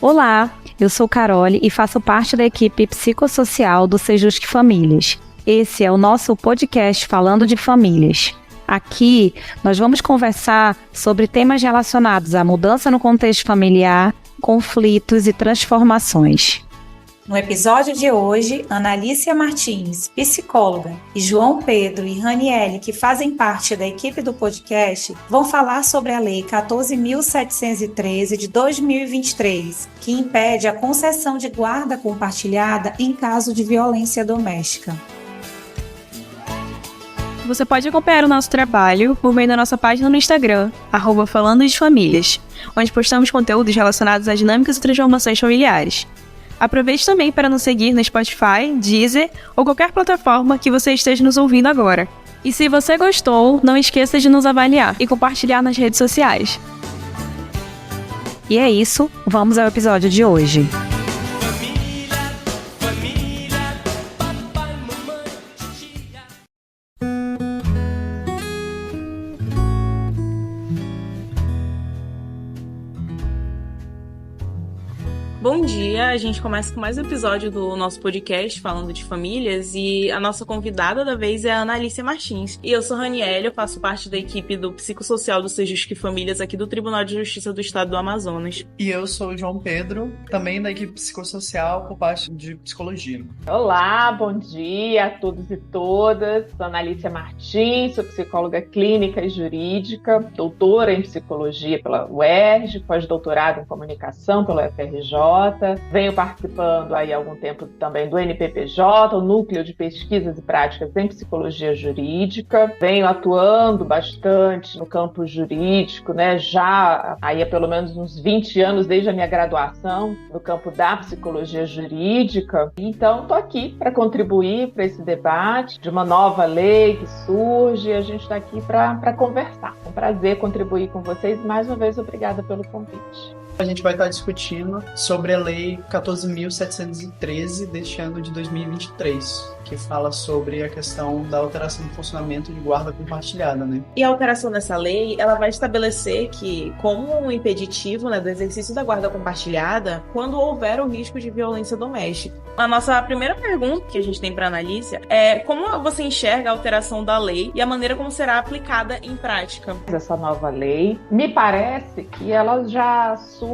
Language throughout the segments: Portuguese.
Olá, eu sou Carole e faço parte da equipe psicossocial do Sejusc Famílias. Esse é o nosso podcast Falando de Famílias. Aqui, nós vamos conversar sobre temas relacionados à mudança no contexto familiar, conflitos e transformações. No episódio de hoje, Ana Alicia Martins, psicóloga, e João Pedro e Raniele, que fazem parte da equipe do podcast, vão falar sobre a Lei 14.713 de 2023, que impede a concessão de guarda compartilhada em caso de violência doméstica. Você pode acompanhar o nosso trabalho por meio da nossa página no Instagram, @Falando de Famílias, onde postamos conteúdos relacionados às dinâmicas e transformações familiares. Aproveite também para nos seguir no Spotify, Deezer ou qualquer plataforma que você esteja nos ouvindo agora. E se você gostou, não esqueça de nos avaliar e compartilhar nas redes sociais. E é isso, vamos ao episódio de hoje. Bom dia, a gente começa com mais um episódio do nosso podcast Falando de Famílias e a nossa convidada da vez é a Ana Alicia Martins. E eu sou Raniele, eu faço parte da equipe do psicossocial do Sejusc Famílias aqui do Tribunal de Justiça do Estado do Amazonas. E eu sou o João Pedro, também da equipe psicossocial por parte de psicologia. Olá, bom dia a todos e todas. Sou Ana Alicia Martins, sou psicóloga clínica e jurídica, doutora em psicologia pela UERJ, pós-doutorado em comunicação pela UFRJ. Venho participando aí há algum tempo também do NPPJ, o Núcleo de Pesquisas e Práticas em Psicologia Jurídica. Venho atuando bastante no campo jurídico, né? Já aí há pelo menos uns 20 anos desde a minha graduação no campo da psicologia jurídica. Então, estou aqui para contribuir para esse debate de uma nova lei que surge. A gente está aqui para conversar. É um prazer contribuir com vocês. Mais uma vez, obrigada pelo convite. A gente vai estar discutindo sobre a Lei 14.713 deste ano de 2023, que fala sobre a questão da alteração do funcionamento de guarda compartilhada, né? E a alteração dessa lei, ela vai estabelecer que, como um impeditivo, né, do exercício da guarda compartilhada, quando houver o risco de violência doméstica. A nossa primeira pergunta que a gente tem para a Analícia é como você enxerga a alteração da lei e a maneira como será aplicada em prática? Essa nova lei, me parece que ela já surge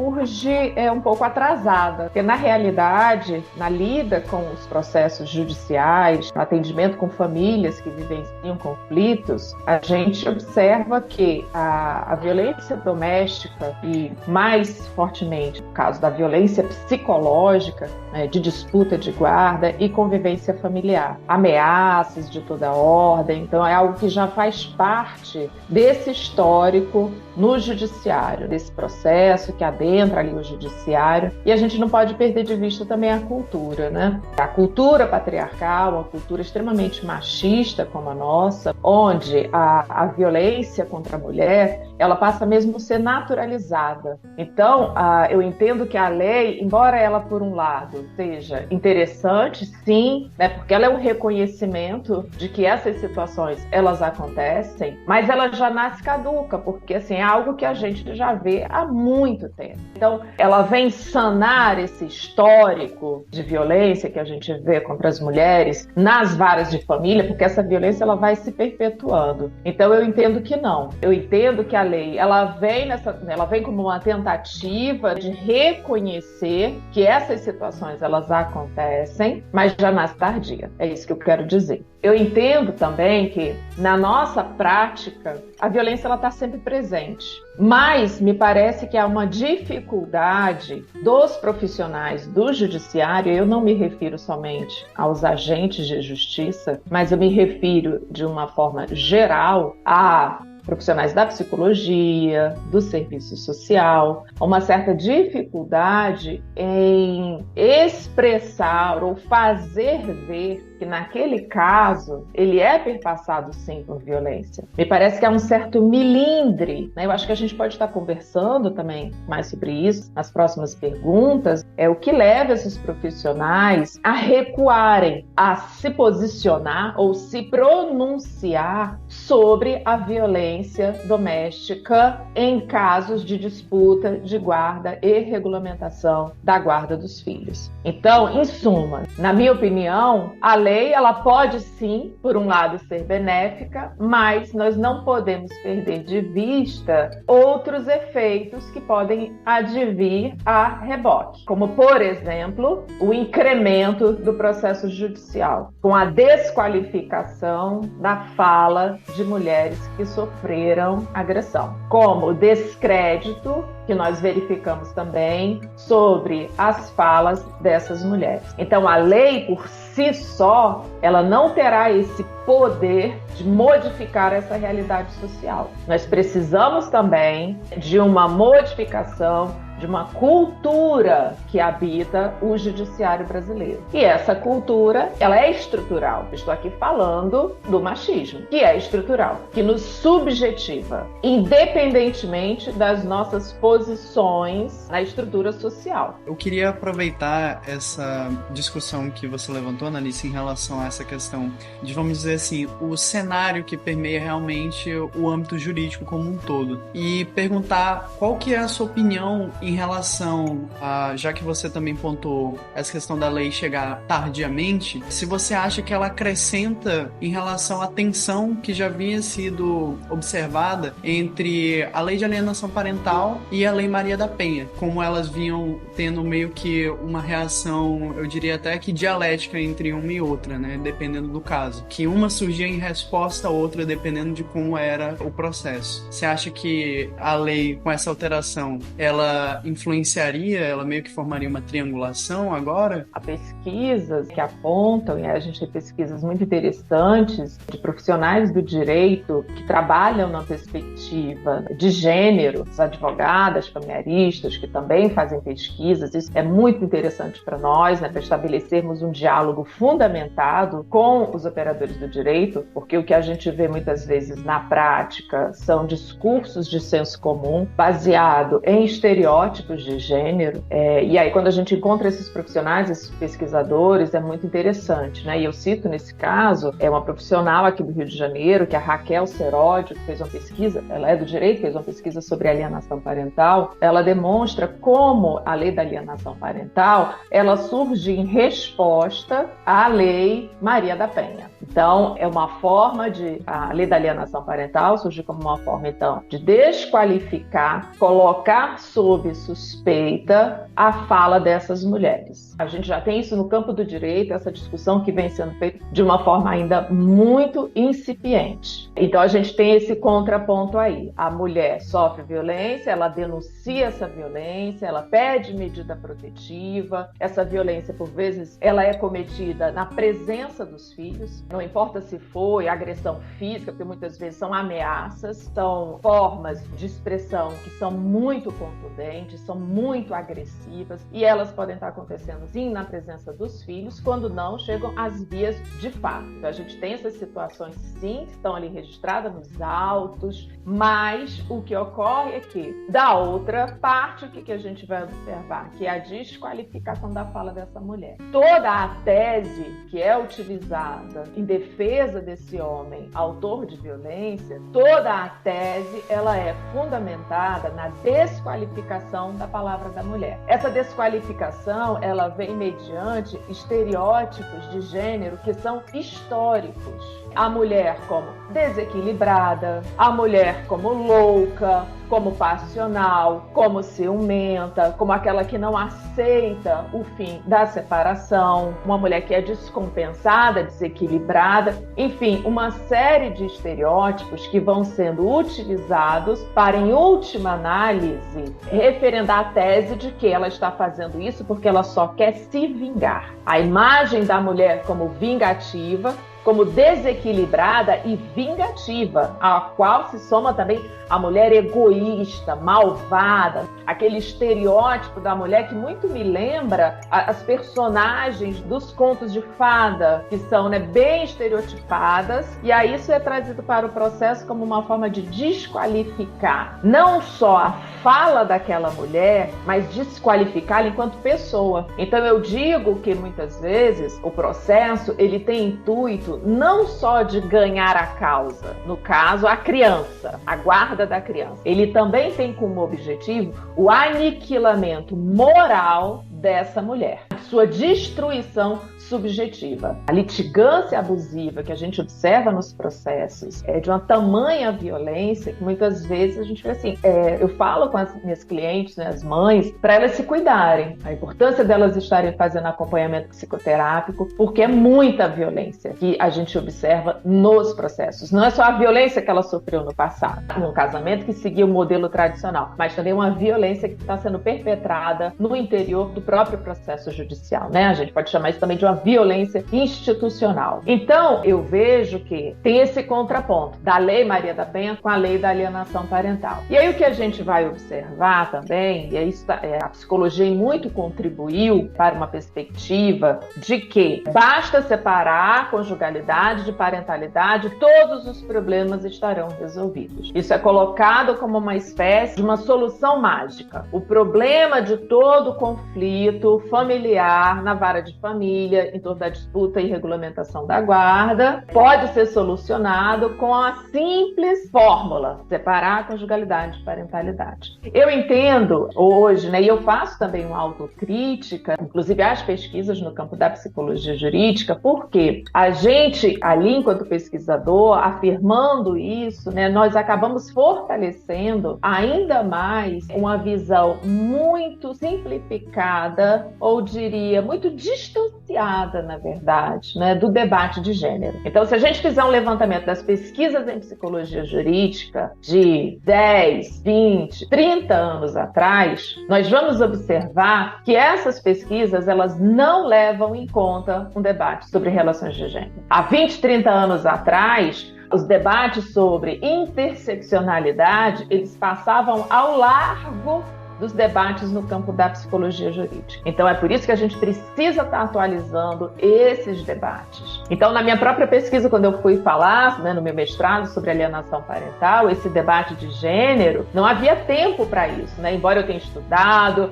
um pouco atrasada, porque na realidade, na lida com os processos judiciais, no atendimento com famílias que vivenciam conflitos, a gente observa que a violência doméstica e mais fortemente no caso da violência psicológica, né, de disputa de guarda e convivência familiar, ameaças de toda ordem, então é algo que já faz parte desse histórico no judiciário, desse processo que adentra ali o judiciário, e a gente não pode perder de vista também a cultura, né? A cultura patriarcal, uma cultura extremamente machista como a nossa, onde a violência contra a mulher, ela passa mesmo a ser naturalizada. Então, eu entendo que a lei, embora ela por um lado seja interessante, sim, né, porque ela é um reconhecimento de que essas situações, elas acontecem, mas ela já nasce caduca, porque assim, é algo que a gente já vê há muito tempo. Então, ela vem sanar esse histórico de violência que a gente vê contra as mulheres nas varas de família, porque essa violência ela vai se perpetuando. Então, eu entendo que não. Eu entendo que a lei ela vem como uma tentativa de reconhecer que essas situações elas acontecem, mas já nasce tardia. É isso que eu quero dizer. Eu entendo também que na nossa prática a violência ela está sempre presente, mas me parece que há uma dificuldade dos profissionais do judiciário. Eu não me refiro somente aos agentes de justiça, mas eu me refiro de uma forma geral a profissionais da psicologia, do serviço social, uma certa dificuldade em expressar ou fazer ver que naquele caso ele é perpassado sim por violência. Me parece que há um certo milindre, né? Eu acho que a gente pode estar conversando também mais sobre isso nas próximas perguntas, é o que leva esses profissionais a recuarem, a se posicionar ou se pronunciar sobre a violência doméstica em casos de disputa de guarda e regulamentação da guarda dos filhos. Então, em suma, na minha opinião, a lei ela pode sim, por um lado, ser benéfica, mas nós não podemos perder de vista outros efeitos que podem advir a reboque, como, por exemplo, o incremento do processo judicial, com a desqualificação da fala de mulheres que sofreram agressão, como o descrédito que nós verificamos também sobre as falas dessas mulheres. Então, a lei por si só, ela não terá esse poder de modificar essa realidade social. Nós precisamos também de uma modificação de uma cultura que habita o judiciário brasileiro. E essa cultura, ela é estrutural. Eu estou aqui falando do machismo, que é estrutural, que nos subjetiva, independentemente das nossas posições na estrutura social. Eu queria aproveitar essa discussão que você levantou, Analice, em relação a essa questão de, vamos dizer assim, o cenário que permeia realmente o âmbito jurídico como um todo. E perguntar qual que é a sua opinião em relação a, já que você também pontuou essa questão da lei chegar tardiamente, se você acha que ela acrescenta em relação à tensão que já havia sido observada entre a lei de alienação parental e a lei Maria da Penha, como elas vinham tendo meio que uma reação, eu diria até que dialética entre uma e outra, né, dependendo do caso, que uma surgia em resposta à outra dependendo de como era o processo. Você acha que a lei, com essa alteração, ela influenciaria, ela meio que formaria uma triangulação agora? Há pesquisas que apontam, e a gente tem pesquisas muito interessantes de profissionais do direito que trabalham na perspectiva de gênero, as advogadas, familiaristas, que também fazem pesquisas. Isso é muito interessante para nós, né, para estabelecermos um diálogo fundamentado com os operadores do direito, porque o que a gente vê muitas vezes na prática são discursos de senso comum baseado em estereótipos de gênero, e aí quando a gente encontra esses profissionais, esses pesquisadores, é muito interessante, né? E eu cito nesse caso, uma profissional aqui do Rio de Janeiro, que é a Raquel Seródio, que fez uma pesquisa, ela é do direito, fez uma pesquisa sobre alienação parental. Ela demonstra como a lei da alienação parental, ela surge em resposta à lei Maria da Penha. Então, é uma forma a lei da alienação parental surge como uma forma, então, de desqualificar, colocar sob suspeita a fala dessas mulheres. A gente já tem isso no campo do direito, essa discussão que vem sendo feita de uma forma ainda muito incipiente. Então, a gente tem esse contraponto aí. A mulher sofre violência, ela denuncia essa violência, ela pede medida protetiva. Essa violência, por vezes, ela é cometida na presença dos filhos. Não importa se foi agressão física, porque muitas vezes são ameaças, são formas de expressão que são muito contundentes, são muito agressivas, e elas podem estar acontecendo sim na presença dos filhos, quando não chegam às vias de fato. Então a gente tem essas situações sim, que estão ali registradas nos autos, mas o que ocorre é que, da outra parte, o que a gente vai observar? Que é a desqualificação da fala dessa mulher. Toda a tese que é utilizada em defesa desse homem, autor de violência, toda a tese, ela é fundamentada na desqualificação da palavra da mulher. Essa desqualificação, ela vem mediante estereótipos de gênero que são históricos. A mulher como desequilibrada, a mulher como louca, como passional, como ciumenta, como aquela que não aceita o fim da separação, uma mulher que é descompensada, desequilibrada, enfim, uma série de estereótipos que vão sendo utilizados para, em última análise, referendar a tese de que ela está fazendo isso porque ela só quer se vingar. A imagem da mulher como vingativa como desequilibrada e vingativa, a qual se soma também a mulher egoísta, malvada, aquele estereótipo da mulher que muito me lembra as personagens dos contos de fada, que são, né, bem estereotipadas, e aí isso é trazido para o processo como uma forma de desqualificar não só a fala daquela mulher, mas desqualificá-la enquanto pessoa. Então eu digo que muitas vezes o processo ele tem intuito não só de ganhar a causa, no caso a criança, a guarda da criança. Ele também tem como objetivo o aniquilamento moral dessa mulher, sua destruição subjetiva. A litigância abusiva que a gente observa nos processos é de uma tamanha violência que muitas vezes a gente vê assim, eu falo com as minhas clientes, né, as mães, para elas se cuidarem, a importância delas estarem fazendo acompanhamento psicoterápico, porque é muita violência que a gente observa nos processos. Não é só a violência que ela sofreu no passado, num casamento que seguia o modelo tradicional, mas também uma violência que está sendo perpetrada no interior do próprio processo judicial, né? A gente pode chamar isso também de uma violência institucional. Então, eu vejo que tem esse contraponto da Lei Maria da Penha com a Lei da Alienação Parental. E aí o que a gente vai observar também, e aí a psicologia muito contribuiu para uma perspectiva de que basta separar a conjugalidade de parentalidade, todos os problemas estarão resolvidos. Isso é colocado como uma espécie de uma solução mágica. O problema de todo conflito familiar na vara de família, em torno da disputa e regulamentação da guarda, pode ser solucionado com a simples fórmula: separar a conjugalidade de parentalidade. Eu entendo hoje, né, e eu faço também uma autocrítica, inclusive às pesquisas no campo da psicologia jurídica, porque a gente, ali enquanto pesquisador, afirmando isso, né, nós acabamos fortalecendo ainda mais uma visão muito simplificada, ou diria, muito distanciada, na verdade, né, do debate de gênero. Então, se a gente fizer um levantamento das pesquisas em psicologia jurídica de 10, 20, 30 anos atrás, nós vamos observar que essas pesquisas, elas não levam em conta um debate sobre relações de gênero. Há 20, 30 anos atrás, os debates sobre interseccionalidade, eles passavam ao largo dos debates no campo da psicologia jurídica. Então é por isso que a gente precisa estar atualizando esses debates. Então, na minha própria pesquisa, quando eu fui falar, né, no meu mestrado sobre alienação parental, esse debate de gênero, não havia tempo para isso, né? Embora eu tenha estudado,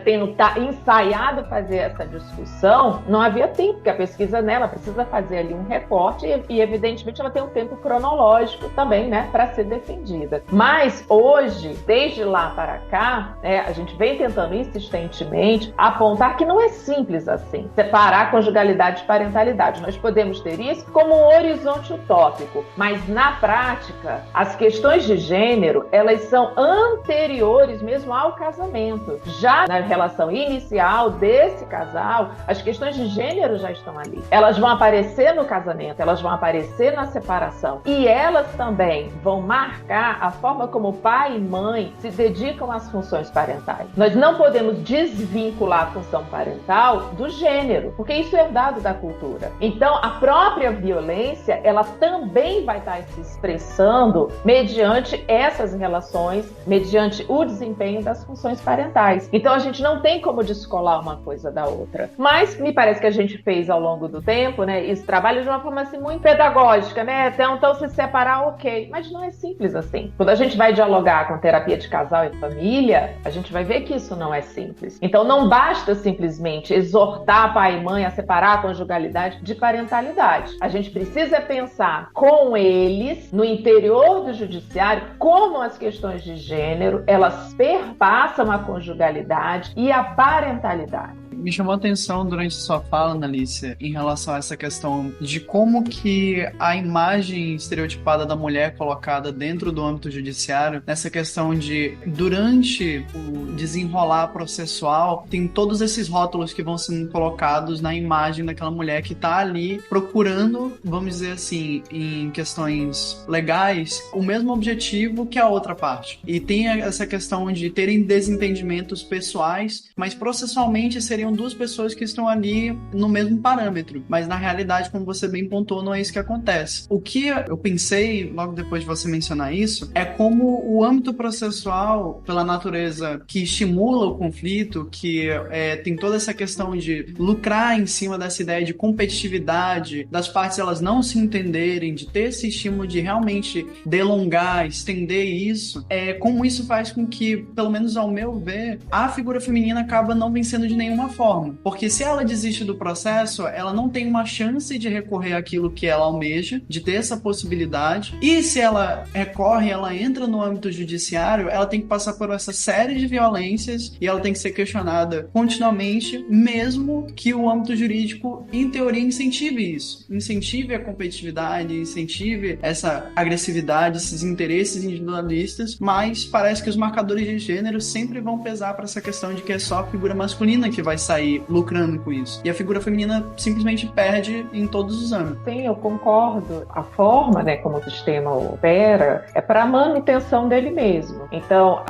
tenho ensaiado fazer essa discussão, não havia tempo, porque a pesquisa nela precisa fazer ali um recorte e evidentemente ela tem um tempo cronológico também, né, para ser defendida. Mas hoje, desde lá para cá, a gente vem tentando insistentemente apontar que não é simples assim, separar conjugalidade de parentalidade. Nós podemos ter isso como um horizonte utópico, mas na prática, as questões de gênero, elas são anteriores mesmo ao casamento. Já na relação inicial desse casal, as questões de gênero já estão ali. Elas vão aparecer no casamento, elas vão aparecer na separação. E elas também vão marcar a forma como pai e mãe se dedicam às funções parentais. Nós não podemos desvincular a função parental do gênero, porque isso é um dado da cultura. Então, a própria violência, ela também vai estar se expressando mediante essas relações, mediante o desempenho das funções parentais. Então, a gente não tem como descolar uma coisa da outra. Mas me parece que a gente fez ao longo do tempo, né, esse trabalho de uma forma assim, muito pedagógica, né? Então, se separar, ok. Mas não é simples assim. Quando a gente vai dialogar com terapia de casal e família, a gente vai ver que isso não é simples. Então, não basta simplesmente exortar pai e mãe a separar a conjugalidade de parentalidade. A gente precisa pensar com eles, no interior do judiciário, como as questões de gênero, elas perpassam a conjugalidade e a parentalidade. Me chamou a atenção durante sua fala, Analícia, em relação a essa questão de como que a imagem estereotipada da mulher colocada dentro do âmbito judiciário, nessa questão de, durante o desenrolar processual, tem todos esses rótulos que vão sendo colocados na imagem daquela mulher que está ali procurando, vamos dizer assim, em questões legais, o mesmo objetivo que a outra parte. E tem essa questão de terem desentendimentos pessoais, mas processualmente seriam duas pessoas que estão ali no mesmo parâmetro. Mas na realidade, como você bem pontuou, não é isso que acontece. O que eu pensei, logo depois de você mencionar isso, é como o âmbito processual, pela natureza que estimula o conflito, que tem toda essa questão de lucrar em cima dessa ideia de competitividade, das partes elas não se entenderem, de ter esse estímulo de realmente delongar, estender isso, como isso faz com que, pelo menos ao meu ver, a figura feminina acaba não vencendo de nenhuma forma. Porque se ela desiste do processo, ela não tem uma chance de recorrer àquilo que ela almeja, de ter essa possibilidade. E se ela recorre, ela entra no âmbito judiciário, ela tem que passar por essa série de violências e ela tem que ser questionada continuamente, mesmo que o âmbito jurídico, em teoria, incentive isso. Incentive a competitividade, incentive essa agressividade, esses interesses individualistas, mas parece que os marcadores de gênero sempre vão pesar para essa questão de que é só a figura masculina que vai sair lucrando com isso. E a figura feminina simplesmente perde em todos os âmbitos. Sim, eu concordo. A forma, como o sistema opera é para a manutenção dele mesmo. Então,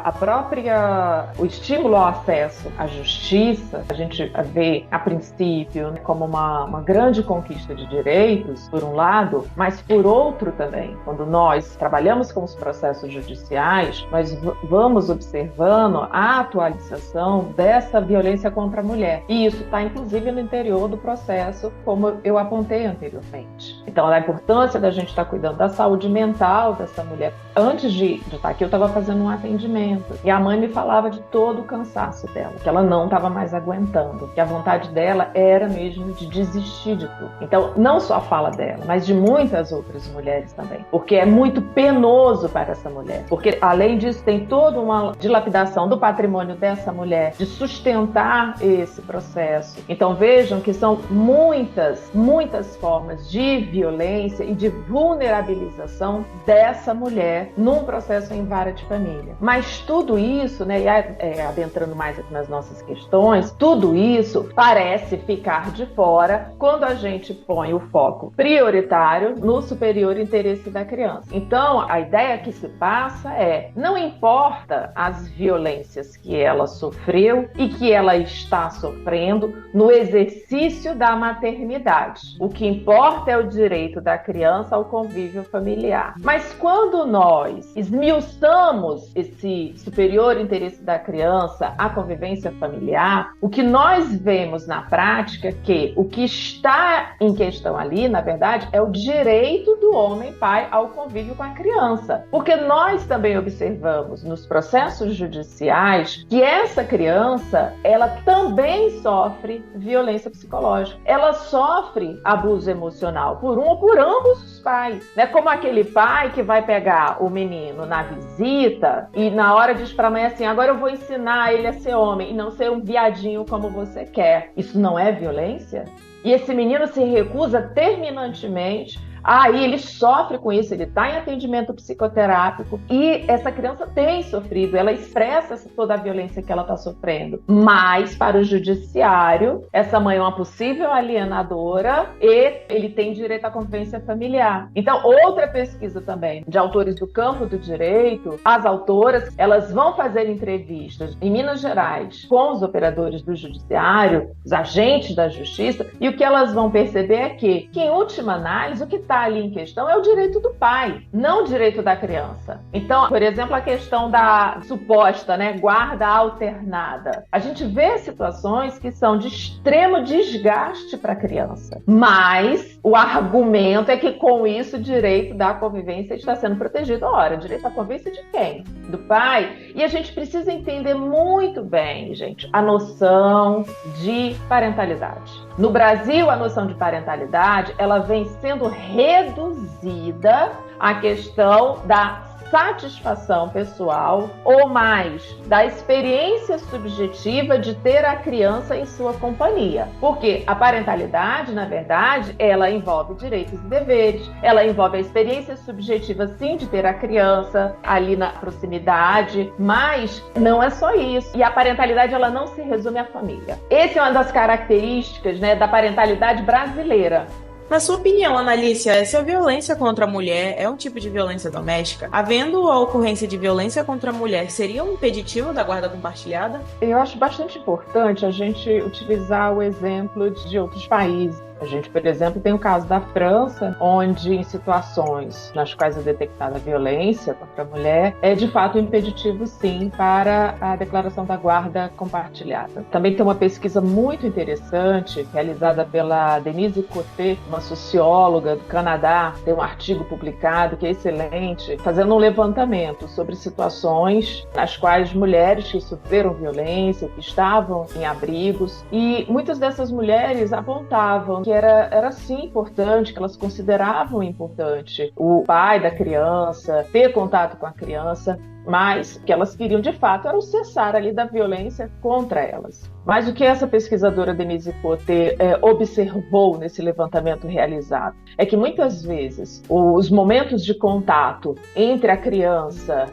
o estímulo ao acesso à justiça, a gente vê, a princípio, como uma grande conquista de direitos, por um lado, mas por outro também, quando nós trabalhamos com os processos judiciais, nós vamos observando a atualização dessa violência contra a mulher. E isso está, inclusive, no interior do processo, como eu apontei anteriormente. Então, a importância da gente estar cuidando da saúde mental dessa mulher. Antes de estar aqui, eu estava fazendo um atendimento e a mãe me falava de todo o cansaço dela, que ela não estava mais aguentando, que a vontade dela era mesmo de desistir de tudo. Então, não só a fala dela, mas de muitas outras mulheres também, porque é muito penoso para essa mulher, porque além disso tem toda uma dilapidação do patrimônio dessa mulher, de sustentar esse processo. Então vejam que são muitas formas de violência e de vulnerabilização dessa mulher num processo em vara de família. Mas tudo isso, e adentrando mais aqui nas nossas questões, tudo isso parece ficar de fora quando a gente põe o foco prioritário no superior interesse da criança. Então, a ideia que se passa não importa as violências que ela sofreu e que ela está sofrendo no exercício da maternidade. O que importa é o direito da criança ao convívio familiar. Mas quando nós esmiuçamos esse superior interesse da criança à convivência familiar, o que nós vemos na prática é que o que está em questão ali, na verdade, é o direito do homem pai ao convívio com a criança. Porque nós também observamos nos processos judiciais que essa criança, ela também sofre violência psicológica. Ela sofre abuso emocional por um ou por ambos os pais. Não é como aquele pai que vai pegar o menino na visita e na hora diz pra mãe assim, agora eu vou ensinar ele a ser homem e não ser um viadinho como você quer. Isso não é violência? E esse menino se recusa terminantemente. Aí ele sofre com isso, ele está em atendimento psicoterápico e essa criança tem sofrido, ela expressa toda a violência que ela está sofrendo. Mas para o judiciário, essa mãe é uma possível alienadora e ele tem direito à convivência familiar. Então, outra pesquisa também de autores do campo do direito, as autoras, elas vão fazer entrevistas em Minas Gerais com os operadores do judiciário, os agentes da justiça, e o que elas vão perceber é que em última análise, o que está ali em questão é o direito do pai, não o direito da criança. Então, por exemplo, a questão da suposta, guarda alternada. A gente vê situações que são de extremo desgaste para a criança, mas o argumento é que com isso o direito da convivência está sendo protegido. Ora, direito à convivência de quem? Do pai? E a gente precisa entender muito bem, gente, a noção de parentalidade. No Brasil, a noção de parentalidade, ela vem sendo reduzida à questão da satisfação pessoal ou mais da experiência subjetiva de ter a criança em sua companhia. Porque a parentalidade, na verdade, ela envolve direitos e deveres, ela envolve a experiência subjetiva, sim, de ter a criança ali na proximidade, mas não é só isso. E a parentalidade, ela não se resume à família. Essa é uma das características, né, da parentalidade brasileira. Na sua opinião, Analícia, se a violência contra a mulher é um tipo de violência doméstica, havendo a ocorrência de violência contra a mulher, seria um impeditivo da guarda compartilhada? Eu acho bastante importante a gente utilizar o exemplo de outros países. A gente, por exemplo, tem o caso da França, onde em situações nas quais é detectada violência contra a mulher, é de fato um impeditivo, sim, para a declaração da guarda compartilhada. Também tem uma pesquisa muito interessante, realizada pela Denise Coté, uma socióloga do Canadá, tem um artigo publicado que é excelente, fazendo um levantamento sobre situações nas quais mulheres que sofreram violência, que estavam em abrigos, e muitas dessas mulheres apontavam que era sim importante, que elas consideravam importante o pai da criança, ter contato com a criança, mas o que elas queriam de fato era o cessar ali da violência contra elas. Mas o que essa pesquisadora Denise Coté observou nesse levantamento realizado é que muitas vezes os momentos de contato entre a criança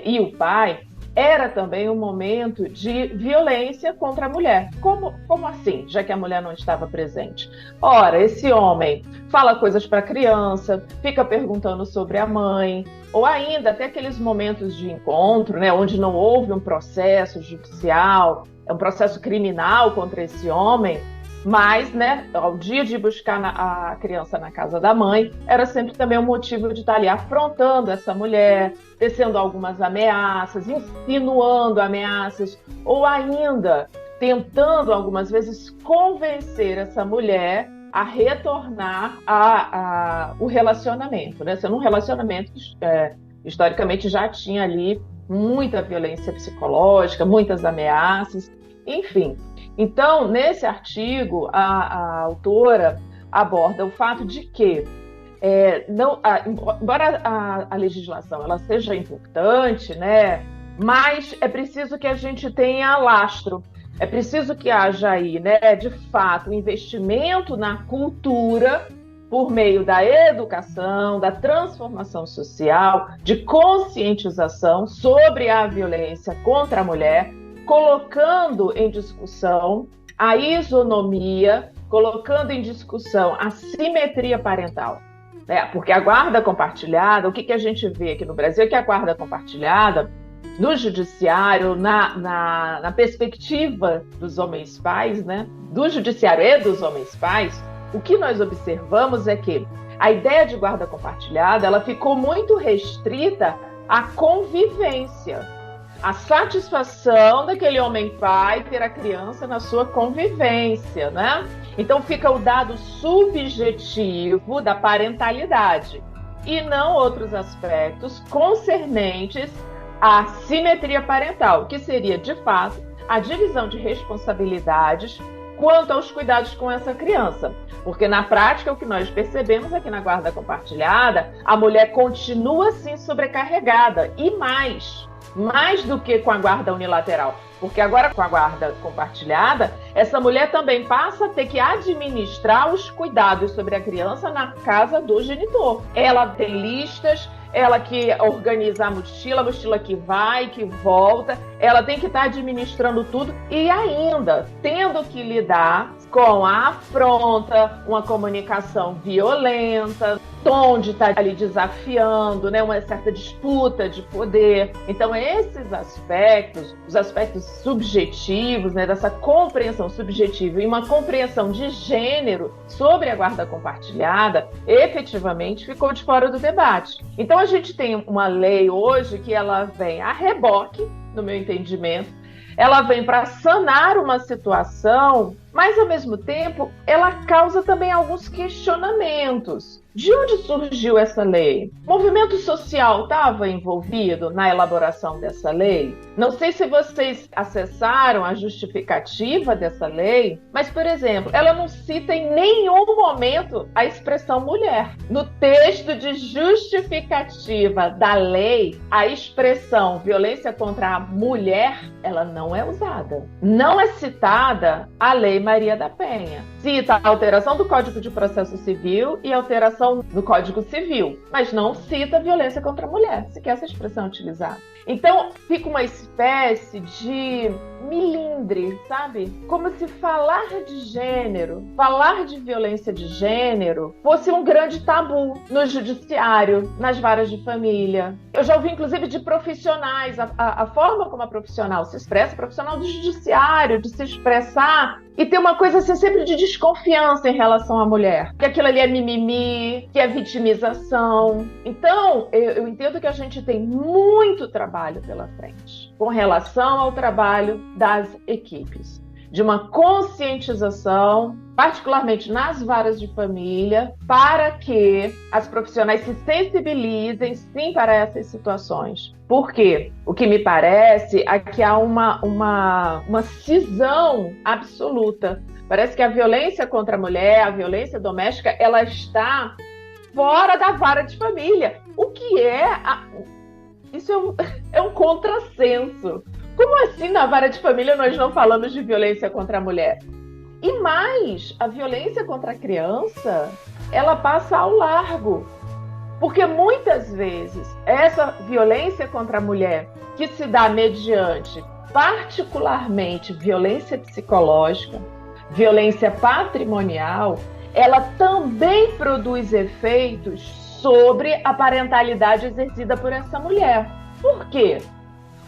e o pai era também um momento de violência contra a mulher. Como assim, já que a mulher não estava presente? Ora, esse homem fala coisas para a criança, fica perguntando sobre a mãe, ou ainda até aqueles momentos de encontro, né, onde não houve um processo judicial, um processo criminal contra esse homem, mas, né, ao dia de buscar a criança na casa da mãe, era sempre também um motivo de estar ali afrontando essa mulher, tecendo algumas ameaças, insinuando ameaças, ou ainda tentando algumas vezes convencer essa mulher a retornar o relacionamento, né? Sendo um relacionamento que historicamente já tinha ali muita violência psicológica, muitas ameaças, enfim. Então, nesse artigo, a autora aborda o fato de que, embora a legislação ela seja importante, né, mas é preciso que a gente tenha lastro, é preciso que haja aí, né, de fato, um investimento na cultura por meio da educação, da transformação social, de conscientização sobre a violência contra a mulher, colocando em discussão a isonomia, colocando em discussão a simetria parental. Porque a guarda compartilhada, o que a gente vê aqui no Brasil é que a guarda compartilhada, no judiciário, na perspectiva dos homens pais, né, do judiciário e dos homens pais, o que nós observamos é que a ideia de guarda compartilhada ela ficou muito restrita à convivência, a satisfação daquele homem-pai ter a criança na sua convivência, né? Então fica o dado subjetivo da parentalidade e não outros aspectos concernentes à simetria parental, que seria, de fato, a divisão de responsabilidades quanto aos cuidados com essa criança. Porque na prática o que nós percebemos aqui na guarda compartilhada, a mulher continua sim sobrecarregada e mais do que com a guarda unilateral. Porque agora com a guarda compartilhada, essa mulher também passa a ter que administrar os cuidados sobre a criança na casa do genitor. Ela tem listas, ela que organiza a mochila que vai, que volta, ela tem que estar administrando tudo e ainda tendo que lidar com a afronta, uma comunicação violenta, tom de estar ali desafiando, né, uma certa disputa de poder. Então esses aspectos, os aspectos subjetivos, né, dessa compreensão subjetiva e uma compreensão de gênero sobre a guarda compartilhada, efetivamente ficou de fora do debate. Então a gente tem uma lei hoje que ela vem a reboque, no meu entendimento, ela vem para sanar uma situação Mas, ao mesmo tempo, ela causa também alguns questionamentos. De onde surgiu essa lei? O movimento social estava envolvido na elaboração dessa lei? Não sei se vocês acessaram a justificativa dessa lei, mas, por exemplo, ela não cita em nenhum momento a expressão mulher. No texto de justificativa da lei, a expressão violência contra a mulher, ela não é usada. Não é citada a Lei Maria da Penha. Cita a alteração do Código de Processo Civil e a alteração do Código Civil, mas não cita violência contra a mulher, sequer essa expressão é utilizada. Então, fica uma espécie de milindre, sabe? Como se falar de gênero, falar de violência de gênero, fosse um grande tabu no judiciário, nas varas de família. Eu já ouvi, inclusive, de profissionais, a forma como a profissional se expressa, profissional do judiciário, de se expressar, e tem uma coisa assim, sempre de desconfiança em relação à mulher. Que aquilo ali é mimimi, que é vitimização. Então, eu entendo que a gente tem muito trabalho pela frente com relação ao trabalho das equipes. De uma conscientização, particularmente nas varas de família, para que as profissionais se sensibilizem, sim, para essas situações. Por quê? O que me parece é que há uma cisão absoluta. Parece que a violência contra a mulher, a violência doméstica, ela está fora da vara de família. O que isso é um contrassenso. Como assim na vara de família nós não falamos de violência contra a mulher? E mais, a violência contra a criança, ela passa ao largo. Porque muitas vezes essa violência contra a mulher, que se dá mediante particularmente violência psicológica, violência patrimonial, ela também produz efeitos sobre a parentalidade exercida por essa mulher. Por quê?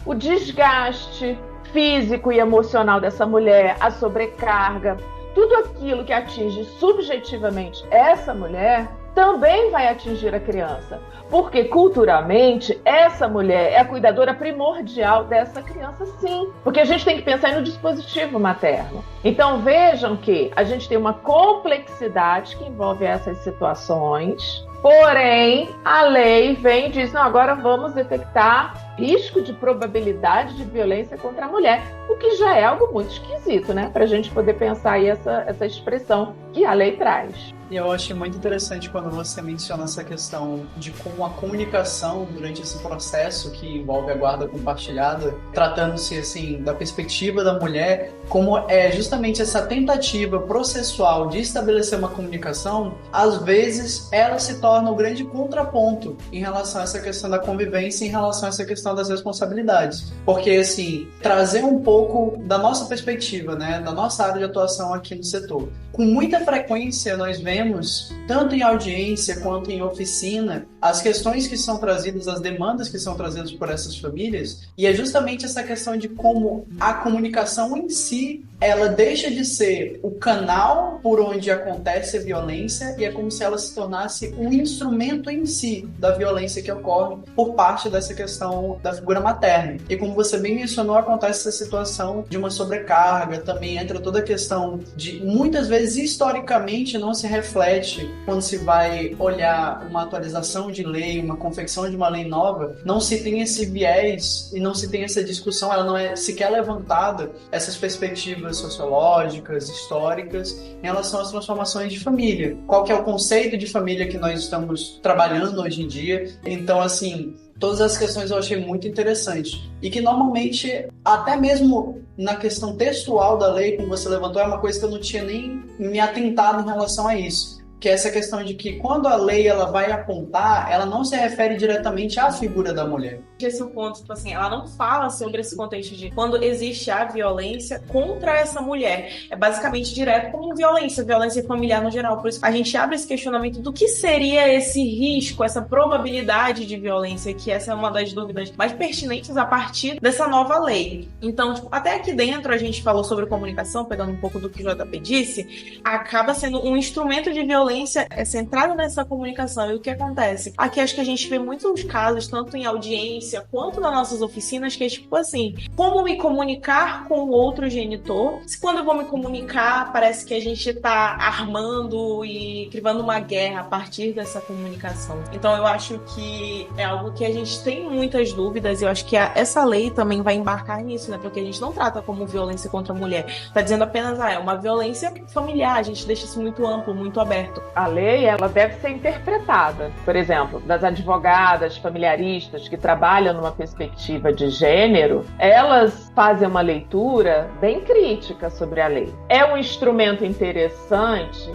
O desgaste físico e emocional dessa mulher, a sobrecarga, tudo aquilo que atinge subjetivamente essa mulher, também vai atingir a criança. Porque, culturalmente, essa mulher é a cuidadora primordial dessa criança, sim. Porque a gente tem que pensar no dispositivo materno. Então, vejam que a gente tem uma complexidade que envolve essas situações. Porém, a lei vem e diz, não, agora vamos detectar risco de probabilidade de violência contra a mulher, o que já é algo muito esquisito, né? Para a gente poder pensar aí essa expressão que a lei traz. E eu achei muito interessante quando você menciona essa questão de como a comunicação durante esse processo que envolve a guarda compartilhada, tratando-se assim da perspectiva da mulher, como é justamente essa tentativa processual de estabelecer uma comunicação, às vezes ela se torna o grande contraponto em relação a essa questão da convivência, em relação a essa questão das responsabilidades. Porque, assim, trazer um pouco da nossa perspectiva, né, da nossa área de atuação aqui no setor. Com muita frequência nós vemos, tanto em audiência quanto em oficina, as questões que são trazidas, as demandas que são trazidas por essas famílias, e é justamente essa questão de como a comunicação em si, ela deixa de ser o canal por onde acontece a violência e é como se ela se tornasse um instrumento em si da violência que ocorre por parte dessa questão da figura materna. E como você bem mencionou, acontece essa situação de uma sobrecarga, também entra toda a questão de, muitas vezes, historicamente, não se reflete quando se vai olhar uma atualização de lei, uma confecção de uma lei nova, não se tem esse viés e não se tem essa discussão, ela não é sequer levantada, essas perspectivas sociológicas, históricas, em relação às transformações de família. Qual que é o conceito de família que nós estamos trabalhando hoje em dia? Então, assim, todas as questões eu achei muito interessante. E que normalmente, até mesmo na questão textual da lei, como você levantou, é uma coisa que eu não tinha nem me atentado em relação a isso. Que é essa questão de que quando a lei ela vai apontar, ela não se refere diretamente à figura da mulher. Esse é o ponto, tipo assim, ela não fala sobre esse contexto de quando existe a violência contra essa mulher. É basicamente direto como violência familiar no geral. Por isso a gente abre esse questionamento do que seria esse risco, essa probabilidade de violência, que essa é uma das dúvidas mais pertinentes a partir dessa nova lei. Então, tipo, até aqui dentro a gente falou sobre comunicação, pegando um pouco do que o JP disse, acaba sendo um instrumento de violência centrado nessa comunicação. E o que acontece? Aqui acho que a gente vê muitos casos, tanto em audiência violência, quanto nas nossas oficinas, que é tipo assim, como me comunicar com o outro genitor, se quando eu vou me comunicar, parece que a gente tá armando e criando uma guerra a partir dessa comunicação. Então eu acho que é algo que a gente tem muitas dúvidas, e eu acho que essa lei também vai embarcar nisso, né? Porque a gente não trata como violência contra a mulher, tá dizendo apenas, é uma violência familiar, a gente deixa isso muito amplo, muito aberto. A lei, ela deve ser interpretada, por exemplo, das advogadas familiaristas que trabalham numa perspectiva de gênero, elas fazem uma leitura bem crítica sobre a lei. É um instrumento interessante?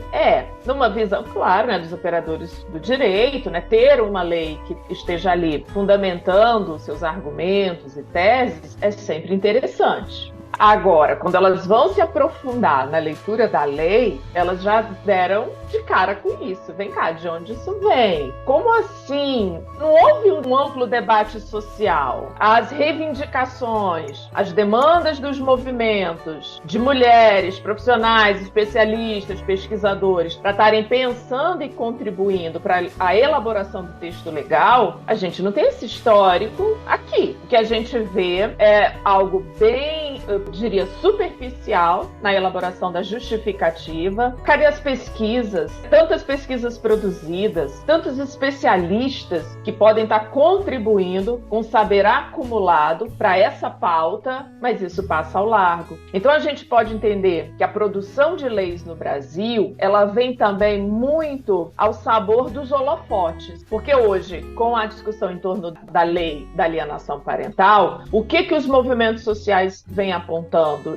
Numa visão, claro, né, dos operadores do direito, né, ter uma lei que esteja ali fundamentando seus argumentos e teses é sempre interessante. Agora, quando elas vão se aprofundar na leitura da lei, elas já deram de cara com isso. Vem cá, de onde isso vem? Como assim? Não houve um amplo debate social? As reivindicações, as demandas dos movimentos de mulheres, profissionais, especialistas, pesquisadores, para estarem pensando e contribuindo para a elaboração do texto legal, a gente não tem esse histórico aqui. O que a gente vê é algo bem, eu diria, superficial na elaboração da justificativa. Cadê as pesquisas? Tantas pesquisas produzidas, tantos especialistas que podem estar contribuindo com saber acumulado para essa pauta, mas isso passa ao largo. Então a gente pode entender que a produção de leis no Brasil, ela vem também muito ao sabor dos holofotes, porque hoje, com a discussão em torno da lei da alienação parental, o que os movimentos sociais vêm apontando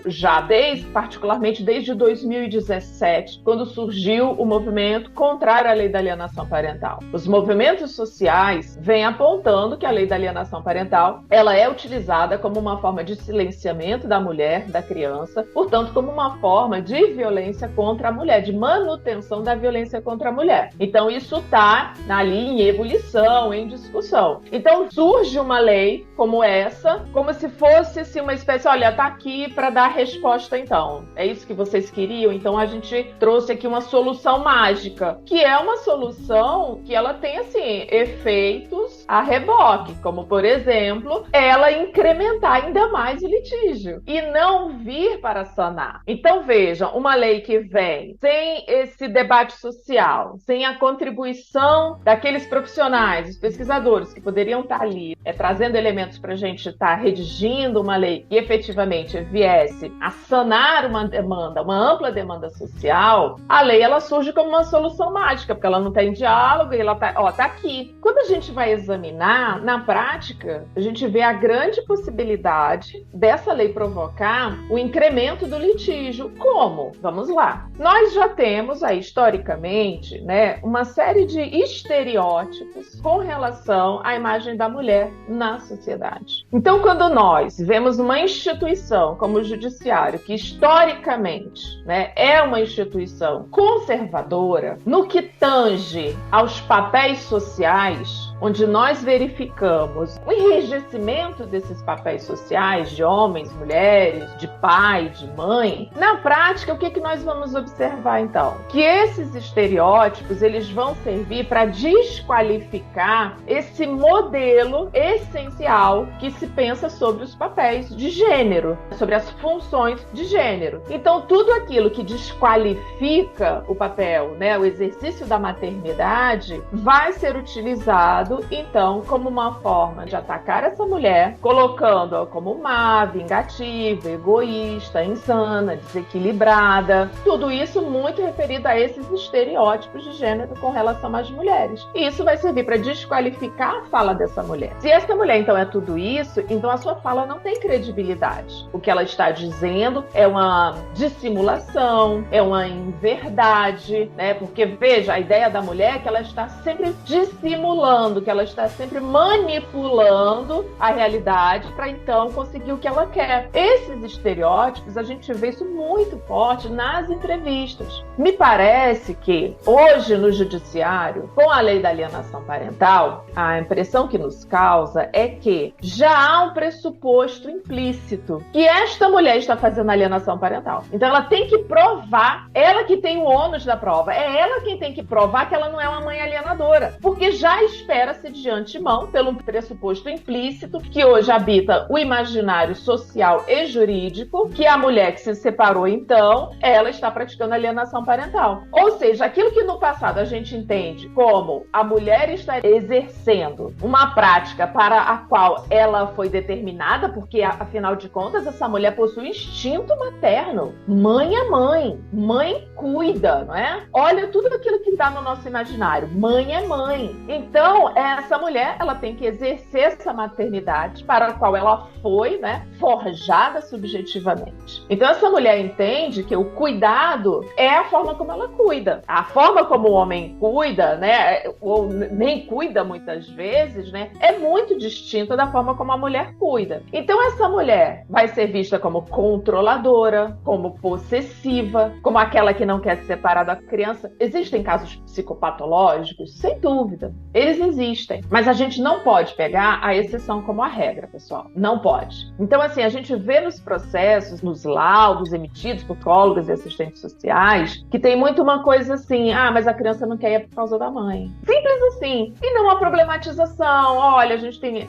já particularmente desde 2017, quando surgiu o movimento contrário à lei da alienação parental. Os movimentos sociais vêm apontando que a lei da alienação parental, ela é utilizada como uma forma de silenciamento da mulher, da criança, portanto, como uma forma de violência contra a mulher, de manutenção da violência contra a mulher. Então, isso está ali em ebulição, em discussão. Então, surge uma lei como essa, como se fosse assim, uma espécie, olha, tá aqui para dar a resposta então. É isso que vocês queriam? Então, a gente trouxe aqui uma solução mágica, que é uma solução que ela tem, assim, efeitos a reboque, como, por exemplo, ela incrementar ainda mais o litígio e não vir para sanar. Então, vejam, uma lei que vem sem esse debate social, sem a contribuição daqueles profissionais, os pesquisadores que poderiam estar ali, trazendo elementos para a gente estar redigindo uma lei que efetivamente viesse a sanar uma demanda, uma ampla demanda social, a lei ela surge como uma solução mágica, porque ela não tem diálogo e ela tá aqui. Quando a gente vai examinar, na prática, a gente vê a grande possibilidade dessa lei provocar o incremento do litígio. Como? Vamos lá. Nós já temos aí, historicamente, né, uma série de estereótipos com relação à imagem da mulher na sociedade. Então, quando nós vemos uma instituição como o judiciário, que historicamente, né, é uma instituição conservadora, no que tange aos papéis sociais, onde nós verificamos o enrijecimento desses papéis sociais de homens, mulheres, de pai, de mãe, na prática, o que nós vamos observar então? Que esses estereótipos, eles vão servir para desqualificar esse modelo essencial que se pensa sobre os papéis de gênero, sobre as funções de gênero. Então, tudo aquilo que desqualifica o papel, né, o exercício da maternidade, vai ser utilizado então, como uma forma de atacar essa mulher, colocando-a como má, vingativa, egoísta, insana, desequilibrada. Tudo isso muito referido a esses estereótipos de gênero com relação às mulheres. E isso vai servir para desqualificar a fala dessa mulher. Se essa mulher, então, é tudo isso, então a sua fala não tem credibilidade. O que ela está dizendo é uma dissimulação, é uma inverdade, né? Porque, veja, a ideia da mulher é que ela está sempre dissimulando, que ela está sempre manipulando a realidade para então conseguir o que ela quer. Esses estereótipos, a gente vê isso muito forte nas entrevistas. Me parece que hoje no judiciário, com a lei da alienação parental, a impressão que nos causa é que já há um pressuposto implícito que esta mulher está fazendo alienação parental. Então ela tem que provar, ela que tem o ônus da prova, é ela quem tem que provar que ela não é uma mãe alienadora, porque já espera espera-se de antemão, pelo pressuposto implícito, que hoje habita o imaginário social e jurídico, que a mulher que se separou, então, ela está praticando alienação parental. Ou seja, aquilo que no passado a gente entende como a mulher está exercendo uma prática para a qual ela foi determinada, porque, afinal de contas, essa mulher possui instinto materno. Mãe é mãe. Mãe cuida, não é? Olha tudo aquilo que está no nosso imaginário. Mãe é mãe. Então, essa mulher, ela tem que exercer essa maternidade para a qual ela foi, né, forjada subjetivamente. Então, essa mulher entende que o cuidado é a forma como ela cuida. A forma como o homem cuida, né, ou nem cuida muitas vezes, né, é muito distinta da forma como a mulher cuida. Então, essa mulher vai ser vista como controladora, como possessiva, como aquela que não quer se separar da criança. Existem casos psicopatológicos? Sem dúvida. Eles existem. Mas a gente não pode pegar a exceção como a regra, pessoal. Não pode. Então, assim, a gente vê nos processos, nos laudos emitidos por psicólogos e assistentes sociais, que tem muito uma coisa assim, mas a criança não quer ir por causa da mãe. Simples assim. E não há problematização. Olha, a gente tem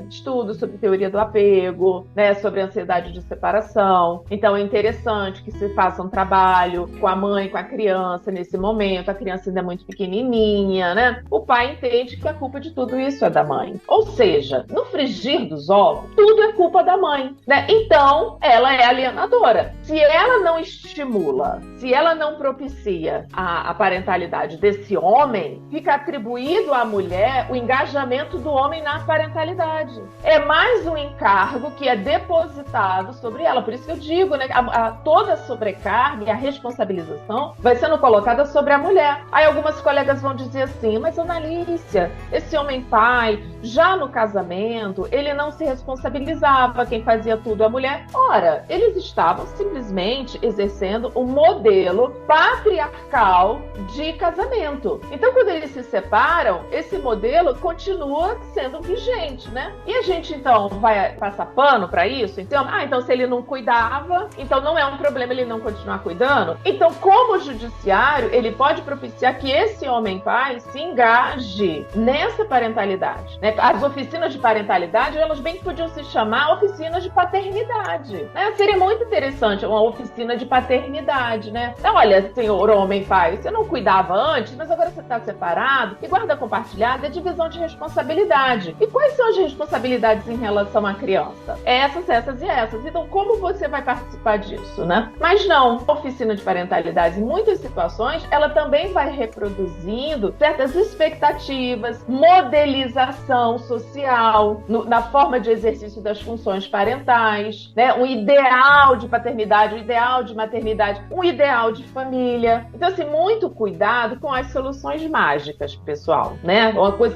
estudos sobre teoria do apego, né, sobre ansiedade de separação. Então, é interessante que se faça um trabalho com a mãe, com a criança nesse momento. A criança ainda é muito pequenininha, né? O pai entende que a culpa de tudo isso é da mãe. Ou seja, no frigir dos ovos, tudo é culpa da mãe, né? Então, ela é alienadora. Se ela não estimula, se ela não propicia a parentalidade desse homem, fica atribuído à mulher o engajamento do homem na parentalidade. É mais um encargo que é depositado sobre ela. Por isso que eu digo, né? Toda a sobrecarga e a responsabilização vai sendo colocada sobre a mulher. Aí algumas colegas vão dizer assim, mas Analícia, esse homem pai, já no casamento, ele não se responsabilizava, quem fazia tudo a mulher. Ora, eles estavam simplesmente exercendo um modelo patriarcal de casamento. Então, quando eles se separam, esse modelo continua sendo vigente, né? E a gente, então, vai passar pano para isso? Então, se ele não cuidava, então não é um problema ele não continuar cuidando? Então, como judiciário, ele pode propiciar que esse homem pai se engaje nessa parentalidade, né? As oficinas de parentalidade, elas bem que podiam se chamar oficinas de paternidade, né? Seria muito interessante uma oficina de paternidade, né? Então, olha, senhor homem pai, você não cuidava antes, mas agora você está separado, e guarda compartilhada é divisão de responsabilidade. E quais são as responsabilidades em relação à criança? Essas e essas. Então, como você vai participar disso, né? Mas não, a oficina de parentalidade, em muitas situações, ela também vai reproduzindo certas expectativas, modelização social, na forma de exercício das funções parentais, né? Um ideal de paternidade, um ideal de maternidade, um ideal de família. Então, assim, muito cuidado com as soluções mágicas, pessoal, né?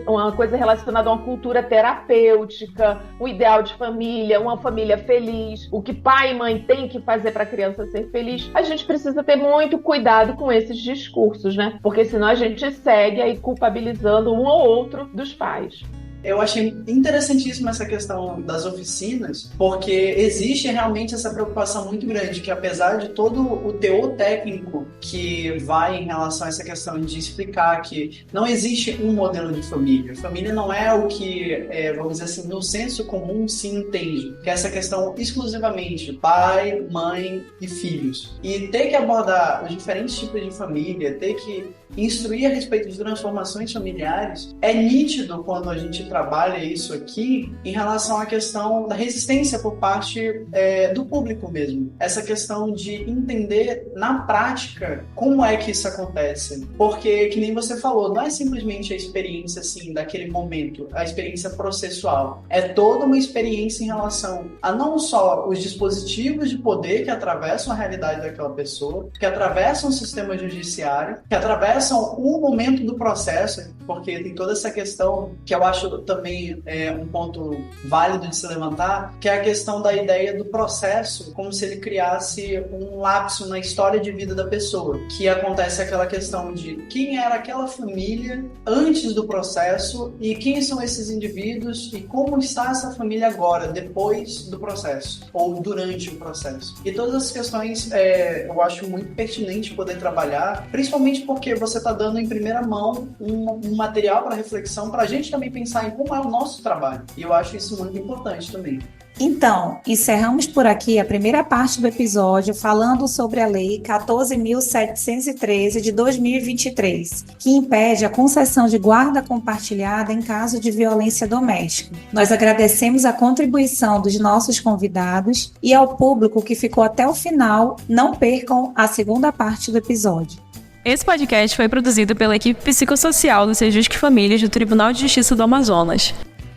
Uma coisa relacionada a uma cultura terapêutica, um ideal de família, uma família feliz, o que pai e mãe têm que fazer para a criança ser feliz. A gente precisa ter muito cuidado com esses discursos, né? Porque senão a gente segue aí culpabilizando um ou outro dos pais. Eu achei interessantíssima essa questão das oficinas, porque existe realmente essa preocupação muito grande, que apesar de todo o teor técnico que vai em relação a essa questão de explicar que não existe um modelo de família. Família não é o que, vamos dizer assim, no senso comum se entende, que é essa questão exclusivamente pai, mãe e filhos. E ter que abordar os diferentes tipos de família, ter que instruir a respeito de transformações familiares, é nítido quando a gente trabalha isso aqui em relação à questão da resistência por parte do público mesmo. Essa questão de entender na prática como é que isso acontece. Porque, que nem você falou, não é simplesmente a experiência assim, daquele momento, a experiência processual. É toda uma experiência em relação a não só os dispositivos de poder que atravessam a realidade daquela pessoa, que atravessam o sistema judiciário, que atravessam o momento do processo, porque tem toda essa questão que eu acho também um ponto válido de se levantar, que é a questão da ideia do processo, como se ele criasse um lapso na história de vida da pessoa, que acontece aquela questão de quem era aquela família antes do processo e quem são esses indivíduos e como está essa família agora, depois do processo, ou durante o processo. E todas as questões eu acho muito pertinente poder trabalhar, principalmente porque você está dando em primeira mão um material para reflexão para a gente também pensar em como é o nosso trabalho. E eu acho isso muito importante também. Então, encerramos por aqui a primeira parte do episódio falando sobre a Lei 14.713 de 2023, que impede a concessão de guarda compartilhada em caso de violência doméstica. Nós agradecemos a contribuição dos nossos convidados e ao público que ficou até o final. Não percam a segunda parte do episódio. Esse podcast foi produzido pela equipe psicossocial do Sejusc Famílias do Tribunal de Justiça do Amazonas.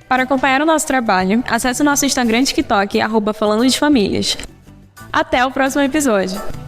Para acompanhar o nosso trabalho, acesse o nosso Instagram e TikTok, @falandodefamilias. Até o próximo episódio!